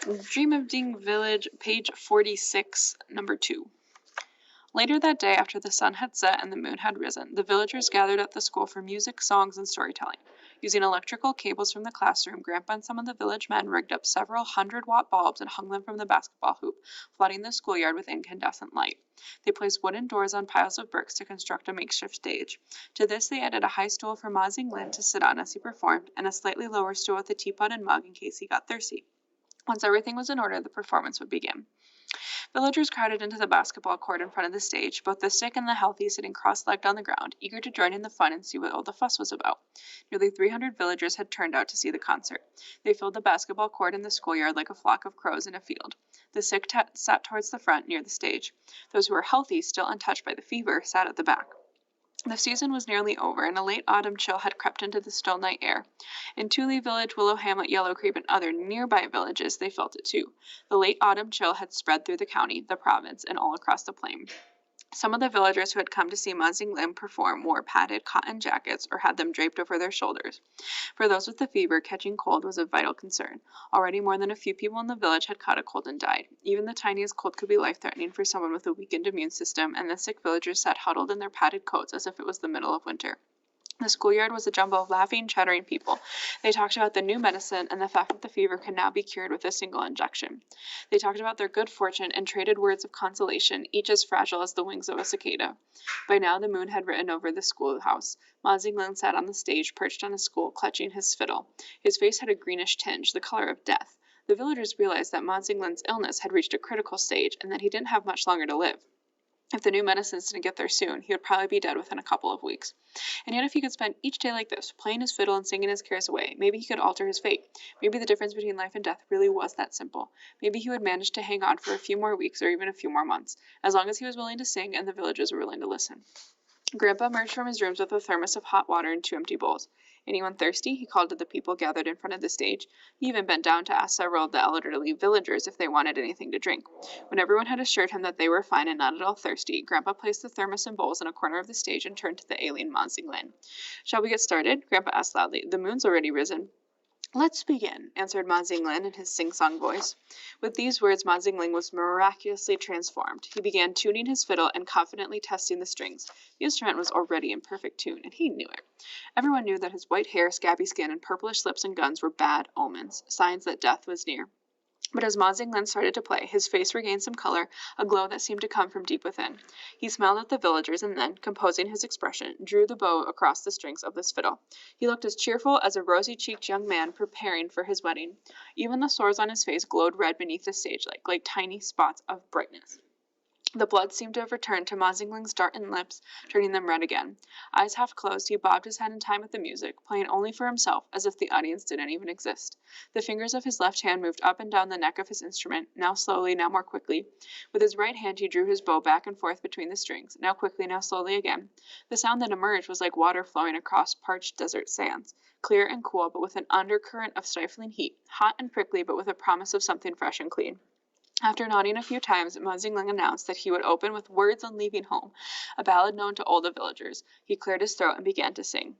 Dream of Ding Village, page 46, number 2. Later that day, after the sun had set and the moon had risen, the villagers gathered at the school for music, songs, and storytelling. Using electrical cables from the classroom, Grandpa and some of the village men rigged up several 100-watt bulbs and hung them from the basketball hoop, flooding the schoolyard with incandescent light. They placed wooden doors on piles of bricks to construct a makeshift stage. To this they added a high stool for Ma Xinglin to sit on as he performed, and a slightly lower stool with a teapot and mug in case he got thirsty. Once everything was in order, the performance would begin. Villagers crowded into the basketball court in front of the stage, both the sick and the healthy sitting cross-legged on the ground, eager to join in the fun and see what all the fuss was about. Nearly 300 villagers had turned out to see the concert. They filled the basketball court in the schoolyard like a flock of crows in a field. The sick sat towards the front near the stage. Those who were healthy, still untouched by the fever, sat at the back. The season was nearly over, and a late autumn chill had crept into the still night air. In Tule Village, Willow Hamlet, Yellow Creek, and other nearby villages, they felt it too. The late autumn chill had spread through the county, the province, and all across the plain. Some of the villagers who had come to see Ma Xinglin perform wore padded cotton jackets or had them draped over their shoulders. For those with the fever, catching cold was a vital concern. Already more than a few people in the village had caught a cold and died. Even the tiniest cold could be life-threatening for someone with a weakened immune system, and the sick villagers sat huddled in their padded coats as if it was the middle of winter. The schoolyard was a jumble of laughing, chattering people. They talked about the new medicine and the fact that the fever could now be cured with a single injection. They talked about their good fortune and traded words of consolation, each as fragile as the wings of a cicada. By now the moon had risen over the schoolhouse. Ma Xinglin sat on the stage, perched on a stool, clutching his fiddle. His face had a greenish tinge, the color of death. The villagers realized that Ma Xinglin's illness had reached a critical stage and that he didn't have much longer to live. If the new medicines didn't get there soon, he would probably be dead within a couple of weeks. And yet if he could spend each day like this, playing his fiddle and singing his cares away, maybe he could alter his fate. Maybe the difference between life and death really was that simple. Maybe he would manage to hang on for a few more weeks or even a few more months, as long as he was willing to sing and the villagers were willing to listen. Grandpa emerged from his rooms with a thermos of hot water and 2 empty bowls. Anyone thirsty? He called to the people gathered in front of the stage. He even bent down to ask several of the elderly villagers if they wanted anything to drink. When everyone had assured him that they were fine and not at all thirsty, Grandpa placed the thermos and bowls in a corner of the stage and turned to the ailing Ma Xinglin. "Shall we get started?" Grandpa asked loudly. "The moon's already risen." "Let's begin," answered Ma Xinglin in his sing-song voice. With these words, Ma Xinglin was miraculously transformed. He began tuning his fiddle and confidently testing the strings. The instrument was already in perfect tune, and he knew it. Everyone knew that his white hair, scabby skin, and purplish lips and guns were bad omens, signs that death was near. But as Ma Xinglin started to play, his face regained some color, a glow that seemed to come from deep within. He smiled at the villagers and then, composing his expression, drew the bow across the strings of his fiddle. He looked as cheerful as a rosy-cheeked young man preparing for his wedding. Even the sores on his face glowed red beneath the stage light, like tiny spots of brightness. The blood seemed to have returned to Ma Xinglin's darkened lips, turning them red again. Eyes half closed, he bobbed his head in time with the music, playing only for himself, as if the audience didn't even exist. The fingers of his left hand moved up and down the neck of his instrument, now slowly, now more quickly. With his right hand he drew his bow back and forth between the strings, now quickly, now slowly again. The sound that emerged was like water flowing across parched desert sands, clear and cool, but with an undercurrent of stifling heat, hot and prickly, but with a promise of something fresh and clean. After nodding a few times, Ma Xingling announced that he would open with "Words on Leaving Home," a ballad known to all the villagers. He cleared his throat and began to sing.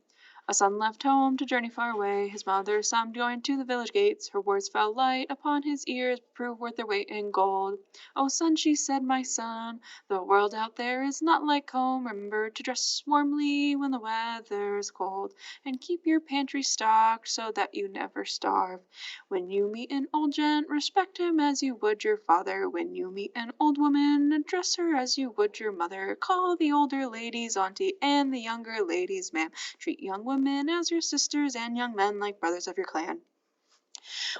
"A son left home to journey far away. His mother summoned going to the village gates. Her words fell light upon his ears, proved worth their weight in gold. 'O son,' she said, 'my son, the world out there is not like home. Remember to dress warmly when the weather is cold, and keep your pantry stocked so that you never starve. When you meet an old gent, respect him as you would your father. When you meet an old woman, address her as you would your mother. Call the older ladies auntie and the younger ladies ma'am. Treat young women as your sisters and young men like brothers of your clan.'"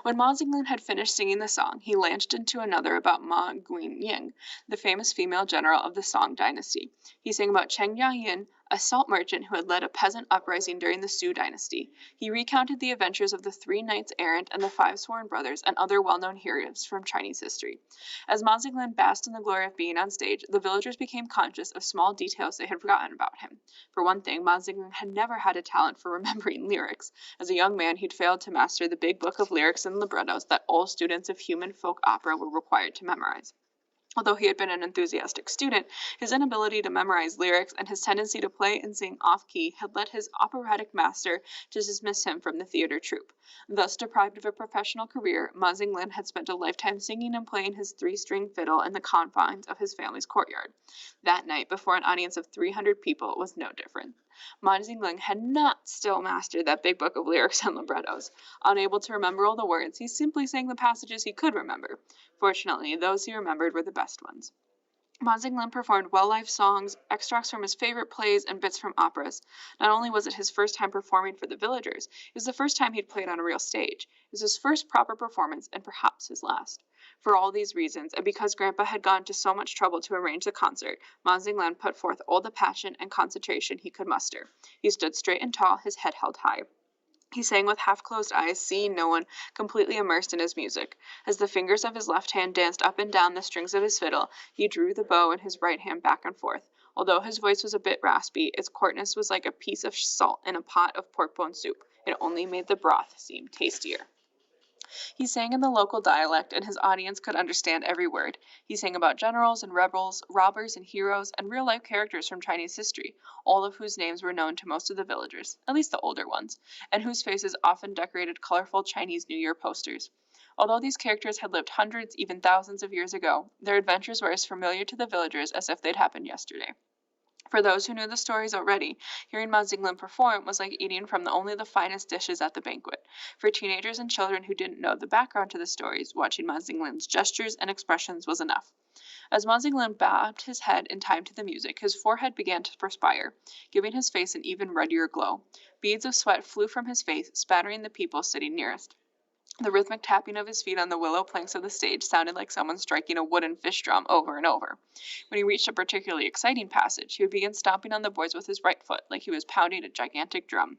When Ma Xinglin had finished singing the song, he launched into another about Ma Guinying, the famous female general of the Song dynasty. He sang about Cheng Yayin, a salt merchant who had led a peasant uprising during the Sui dynasty. He recounted the adventures of the 3 knights errant and the 5 sworn brothers and other well-known heroes from Chinese history. As Ma Xinglin basked in the glory of being on stage, the villagers became conscious of small details they had forgotten about him. For one thing, Ma Xinglin had never had a talent for remembering lyrics. As a young man, he'd failed to master the big book of lyrics and librettos that all students of human folk opera were required to memorize. Although he had been an enthusiastic student, his inability to memorize lyrics and his tendency to play and sing off-key had led his operatic master to dismiss him from the theater troupe. Thus deprived of a professional career, Ma Xinglin had spent a lifetime singing and playing his three-string fiddle in the confines of his family's courtyard. That night, before an audience of 300 people, was no different. Ma Xinglin had not still mastered that big book of lyrics and librettos. Unable to remember all the words, he simply sang the passages he could remember. Fortunately, those he remembered were the best ones. Ma Xinglin performed well-lived songs, extracts from his favorite plays, and bits from operas. Not only was it his first time performing for the villagers, it was the first time he'd played on a real stage. It was his first proper performance, and perhaps his last. For all these reasons, and because Grandpa had gone to so much trouble to arrange the concert, Ma Xinglin put forth all the passion and concentration he could muster. He stood straight and tall, his head held high. He sang with half-closed eyes, seeing no one, completely immersed in his music. As the fingers of his left hand danced up and down the strings of his fiddle, he drew the bow in his right hand back and forth. Although his voice was a bit raspy, its coarseness was like a piece of salt in a pot of pork bone soup. It only made the broth seem tastier. He sang in the local dialect, and his audience could understand every word. He sang about generals and rebels, robbers and heroes, and real-life characters from Chinese history, all of whose names were known to most of the villagers, at least the older ones, and whose faces often decorated colorful Chinese New Year posters. Although these characters had lived hundreds, even thousands of years ago, their adventures were as familiar to the villagers as if they'd happened yesterday. For those who knew the stories already, hearing Ma Xinglin perform was like eating from only the finest dishes at the banquet. For teenagers and children who didn't know the background to the stories, watching Ma Xinglin's gestures and expressions was enough. As Ma Xinglin bobbed his head in time to the music, his forehead began to perspire, giving his face an even ruddier glow. Beads of sweat flew from his face, spattering the people sitting nearest. The rhythmic tapping of his feet on the willow planks of the stage sounded like someone striking a wooden fish drum over and over. When he reached a particularly exciting passage, he would begin stomping on the boards with his right foot, like he was pounding a gigantic drum.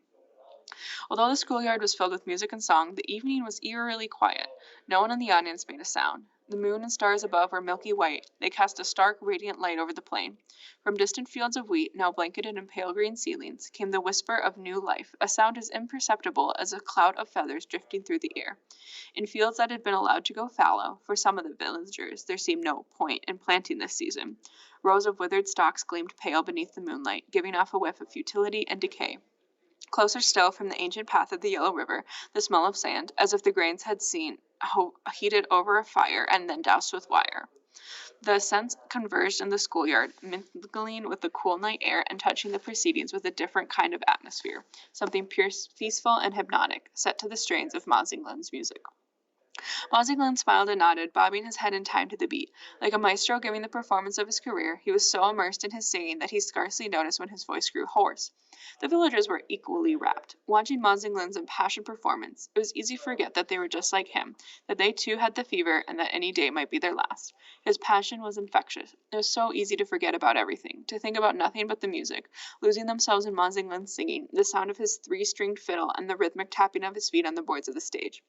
Although the schoolyard was filled with music and song, the evening was eerily quiet. No one in the audience made a sound. The moon and stars above were milky white. They cast a stark, radiant light over the plain. From distant fields of wheat, now blanketed in pale green ceilings, came the whisper of new life, a sound as imperceptible as a cloud of feathers drifting through the air. In fields that had been allowed to go fallow, for some of the villagers, there seemed no point in planting this season. Rows of withered stalks gleamed pale beneath the moonlight, giving off a whiff of futility and decay. Closer still, from the ancient path of the Yellow River, the smell of sand, as if the grains had seen heated over a fire and then doused with wire. The scents converged in the schoolyard, mingling with the cool night air and touching the proceedings with a different kind of atmosphere, something peaceful and hypnotic, set to the strains of Ma Xinglin's music. Ma Xinglin smiled and nodded, bobbing his head in time to the beat. Like a maestro giving the performance of his career, he was so immersed in his singing that he scarcely noticed when his voice grew hoarse. The villagers were equally rapt. Watching Ma Xinglin's impassioned performance, it was easy to forget that they were just like him, that they too had the fever, and that any day might be their last. His passion was infectious. It was so easy to forget about everything, to think about nothing but the music, losing themselves in Ma Xinglin's singing, the sound of his three-stringed fiddle, and the rhythmic tapping of his feet on the boards of the stage.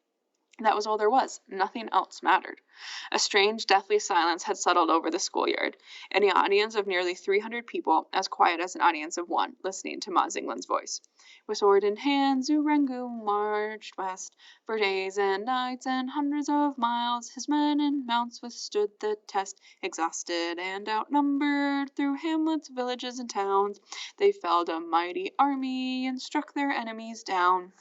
That was all there was. Nothing else mattered. A strange, deathly silence had settled over the schoolyard. In an audience of nearly 300 people, as quiet as an audience of one, listening to Ma Xinglin's voice. With sword in hand, Zhu Rengu marched west. For days and nights and hundreds of miles, his men and mounts withstood the test. Exhausted and outnumbered, through hamlets, villages, and towns, they felled a mighty army and struck their enemies down.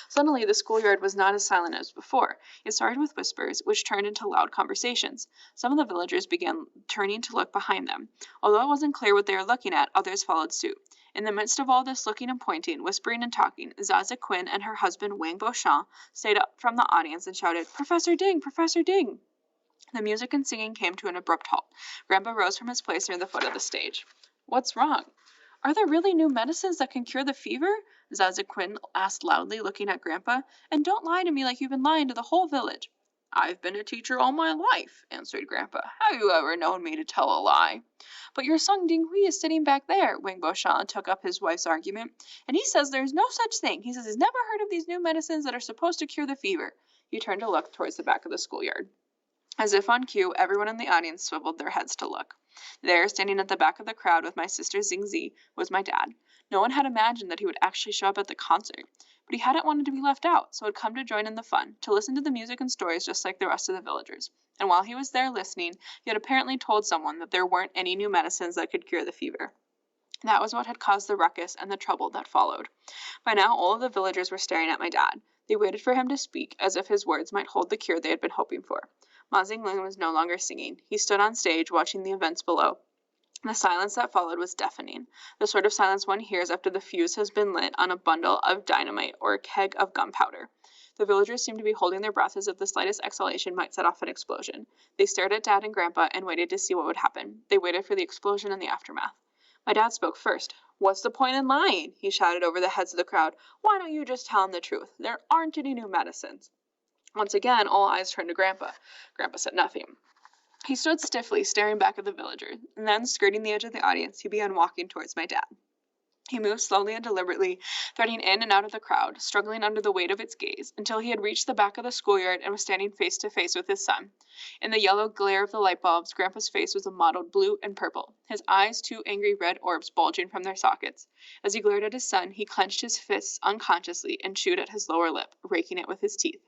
Suddenly, the schoolyard was not as silent as before. It started with whispers, which turned into loud conversations. Some of the villagers began turning to look behind them. Although it wasn't clear what they were looking at, others followed suit. In the midst of all this looking and pointing, whispering and talking, Zaza Quinn and her husband Wang Beauchamp stayed up from the audience and shouted, "Professor Ding! Professor Ding!" The music and singing came to an abrupt halt. Grandpa rose from his place near the foot of the stage. "What's wrong?" "Are there really new medicines that can cure the fever?" Zaza Quinn asked loudly, looking at Grandpa. "And don't lie to me like you've been lying to the whole village." "I've been a teacher all my life," answered Grandpa. "Have you ever known me to tell a lie?" "But your son Ding Hui is sitting back there," Wang Beauchamp took up his wife's argument, "and he says there's no such thing. He says he's never heard of these new medicines that are supposed to cure the fever." He turned to look towards the back of the schoolyard. As if on cue, everyone in the audience swiveled their heads to look. There, standing at the back of the crowd with my sister Xingzi, was my dad. No one had imagined that he would actually show up at the concert. but he hadn't wanted to be left out, so had come to join in the fun, to listen to the music and stories just like the rest of the villagers. And while he was there listening, he had apparently told someone that there weren't any new medicines that could cure the fever. That was what had caused the ruckus and the trouble that followed. By now, all of the villagers were staring at my dad. They waited for him to speak, as if his words might hold the cure they had been hoping for. Ma Xinglin was no longer singing. He stood on stage, watching the events below. The silence that followed was deafening, the sort of silence one hears after the fuse has been lit on a bundle of dynamite or a keg of gunpowder. The villagers seemed to be holding their breath as if the slightest exhalation might set off an explosion. They stared at Dad and Grandpa and waited to see what would happen. They waited for the explosion and the aftermath. My dad spoke first. "What's the point in lying?" he shouted over the heads of the crowd. "Why don't you just tell them the truth? There aren't any new medicines." Once again, all eyes turned to Grandpa. Grandpa said nothing. He stood stiffly, staring back at the villager, and then, skirting the edge of the audience, he began walking towards my dad. He moved slowly and deliberately, threading in and out of the crowd, struggling under the weight of its gaze, until he had reached the back of the schoolyard and was standing face to face with his son. In the yellow glare of the light bulbs, Grandpa's face was a mottled blue and purple, his eyes two angry red orbs bulging from their sockets. As he glared at his son, he clenched his fists unconsciously and chewed at his lower lip, raking it with his teeth.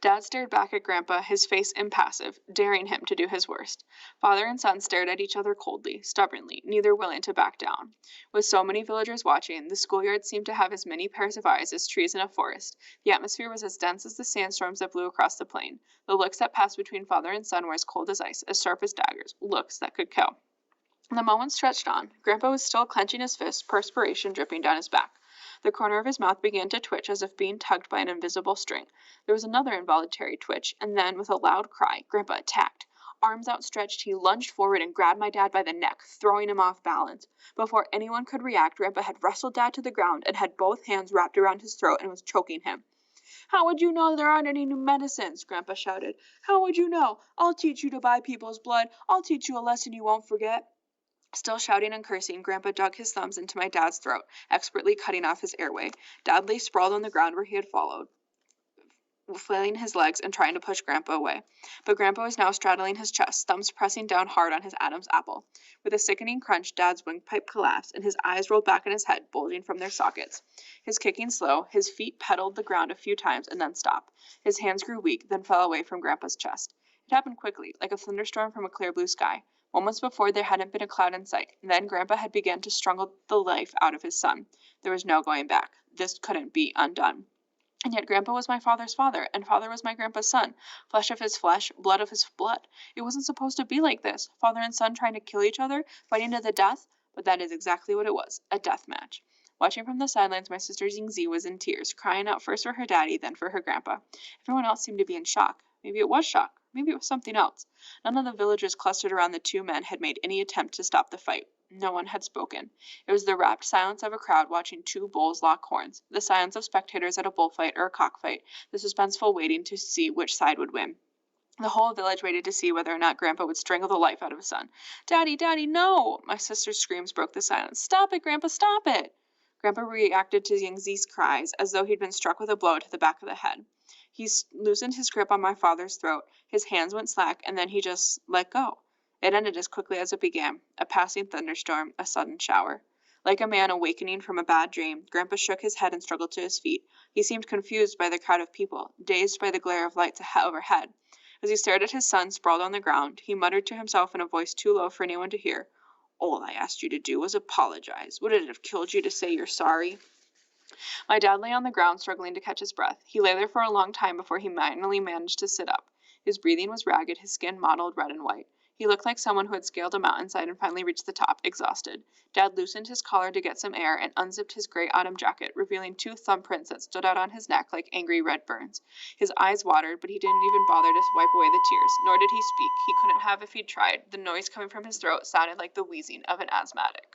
Dad stared back at Grandpa, his face impassive, daring him to do his worst. Father and son stared at each other coldly, stubbornly, neither willing to back down. With so many villagers watching, the schoolyard seemed to have as many pairs of eyes as trees in a forest. The atmosphere was as dense as the sandstorms that blew across the plain. The looks that passed between father and son were as cold as ice, as sharp as daggers, looks that could kill. The moment stretched on. Grandpa was still clenching his fist, perspiration dripping down his back. The corner of his mouth began to twitch as if being tugged by an invisible string. There was another involuntary twitch, and then, with a loud cry, Grandpa attacked. Arms outstretched, he lunged forward and grabbed my dad by the neck, throwing him off balance. Before anyone could react, Grandpa had wrestled Dad to the ground and had both hands wrapped around his throat and was choking him. "How would you know there aren't any new medicines?" Grandpa shouted. "How would you know? I'll teach you to buy people's blood. I'll teach you a lesson you won't forget." Still shouting and cursing, Grandpa dug his thumbs into my dad's throat, expertly cutting off his airway. Dad lay sprawled on the ground where he had followed, flailing his legs and trying to push Grandpa away. But Grandpa was now straddling his chest, thumbs pressing down hard on his Adam's apple. With a sickening crunch, Dad's windpipe collapsed, and his eyes rolled back in his head, bulging from their sockets. His kicking slow, his feet pedaled the ground a few times and then stopped. His hands grew weak, then fell away from Grandpa's chest. It happened quickly, like a thunderstorm from a clear blue sky. Moments before, there hadn't been a cloud in sight. Then Grandpa had begun to strangle the life out of his son. There was no going back. This couldn't be undone. And yet Grandpa was my father's father, and father was my Grandpa's son. Flesh of his flesh, blood of his blood. It wasn't supposed to be like this. Father and son trying to kill each other, fighting to the death. But that is exactly what it was, a death match. Watching from the sidelines, my sister Jingzi was in tears, crying out first for her daddy, then for her grandpa. Everyone else seemed to be in shock. Maybe it was shock. Maybe it was something else. None of the villagers clustered around the two men had made any attempt to stop the fight. No one had spoken. It was the rapt silence of a crowd watching two bulls lock horns, the silence of spectators at a bullfight or a cockfight, the suspenseful waiting to see which side would win. The whole village waited to see whether or not Grandpa would strangle the life out of his son. "Daddy, Daddy, no!" My sister's screams broke the silence. "Stop it, Grandpa, stop it!" Grandpa reacted to Yingzi's cries as though he'd been struck with a blow to the back of the head. He loosened his grip on my father's throat. His hands went slack, and then he just let go. It ended as quickly as it began, a passing thunderstorm, a sudden shower. Like a man awakening from a bad dream, Grandpa shook his head and struggled to his feet. He seemed confused by the crowd of people, dazed by the glare of lights overhead. As he stared at his son sprawled on the ground, he muttered to himself in a voice too low for anyone to hear, "All I asked you to do was apologize. Would it have killed you to say you're sorry?" My dad lay on the ground, struggling to catch his breath. He lay there for a long time before he finally managed to sit up. His breathing was ragged, his skin mottled red and white. He looked like someone who had scaled a mountainside and finally reached the top, exhausted. Dad loosened his collar to get some air and unzipped his gray autumn jacket, revealing two thumbprints that stood out on his neck like angry red burns. His eyes watered, but he didn't even bother to wipe away the tears, nor did he speak. He couldn't have if he'd tried. The noise coming from his throat sounded like the wheezing of an asthmatic.